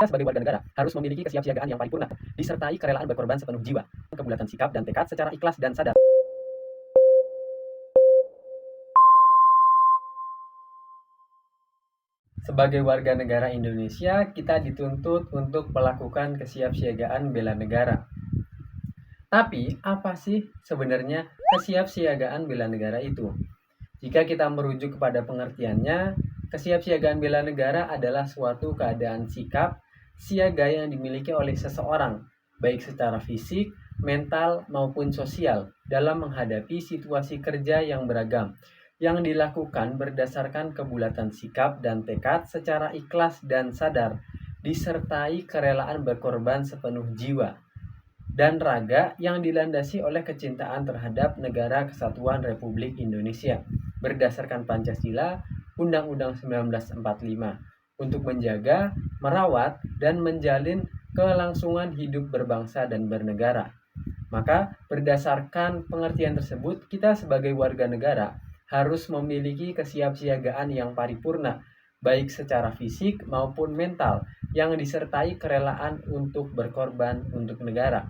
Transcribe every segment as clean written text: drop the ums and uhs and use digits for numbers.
Kita sebagai warga negara harus memiliki kesiapsiagaan yang paripurna, disertai kerelaan berkorban sepenuh jiwa, kebulatan sikap dan tekad secara ikhlas dan sadar. Sebagai warga negara Indonesia, kita dituntut untuk melakukan kesiapsiagaan bela negara. Tapi, apa sih sebenarnya kesiapsiagaan bela negara itu? Jika kita merujuk kepada pengertiannya, kesiapsiagaan bela negara adalah suatu keadaan sikap siaga yang dimiliki oleh seseorang, baik secara fisik, mental, maupun sosial, dalam menghadapi situasi kerja yang beragam, yang dilakukan berdasarkan kebulatan sikap dan tekad secara ikhlas dan sadar, disertai kerelaan berkorban sepenuh jiwa dan raga yang dilandasi oleh kecintaan terhadap Negara Kesatuan Republik Indonesia berdasarkan Pancasila Undang-Undang 1945 untuk menjaga, merawat, dan menjalin kelangsungan hidup berbangsa dan bernegara. Maka berdasarkan pengertian tersebut, kita sebagai warga negara harus memiliki kesiapsiagaan yang paripurna, baik secara fisik maupun mental, yang disertai kerelaan untuk berkorban untuk negara.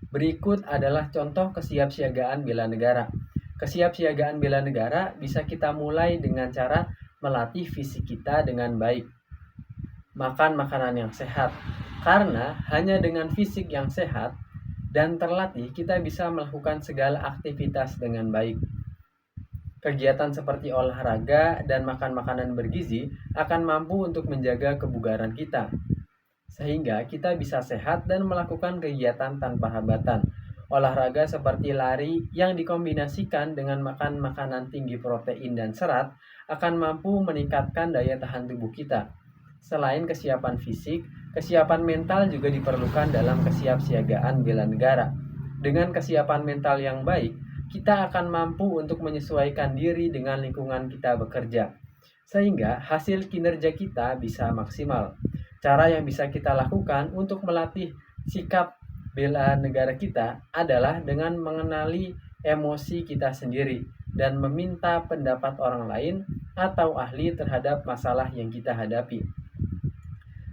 Berikut adalah contoh kesiapsiagaan bela negara. Kesiapsiagaan bela negara bisa kita mulai dengan cara melatih fisik kita dengan baik. Makan makanan yang sehat. Karena hanya dengan fisik yang sehat dan terlatih, kita bisa melakukan segala aktivitas dengan baik. Kegiatan seperti olahraga dan makan makanan bergizi akan mampu untuk menjaga kebugaran kita, sehingga kita bisa sehat dan melakukan kegiatan tanpa hambatan. Olahraga seperti lari yang dikombinasikan dengan makan makanan tinggi protein dan serat akan mampu meningkatkan daya tahan tubuh kita. Selain kesiapan fisik, kesiapan mental juga diperlukan dalam kesiapsiagaan bela negara. Dengan kesiapan mental yang baik, kita akan mampu untuk menyesuaikan diri dengan lingkungan kita bekerja, sehingga hasil kinerja kita bisa maksimal. Cara yang bisa kita lakukan untuk melatih sikap bela negara kita adalah dengan mengenali emosi kita sendiri dan meminta pendapat orang lain atau ahli terhadap masalah yang kita hadapi.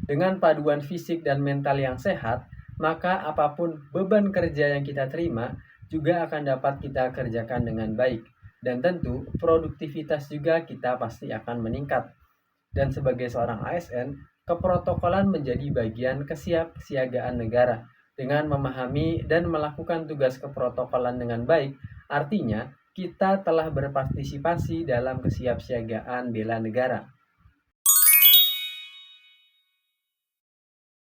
Dengan paduan fisik dan mental yang sehat, maka apapun beban kerja yang kita terima juga akan dapat kita kerjakan dengan baik. Dan tentu produktivitas juga kita pasti akan meningkat. Dan sebagai seorang ASN, keprotokolan menjadi bagian kesiapsiagaan negara. Dengan memahami dan melakukan tugas keprotokolan dengan baik, artinya kita telah berpartisipasi dalam kesiapsiagaan bela negara.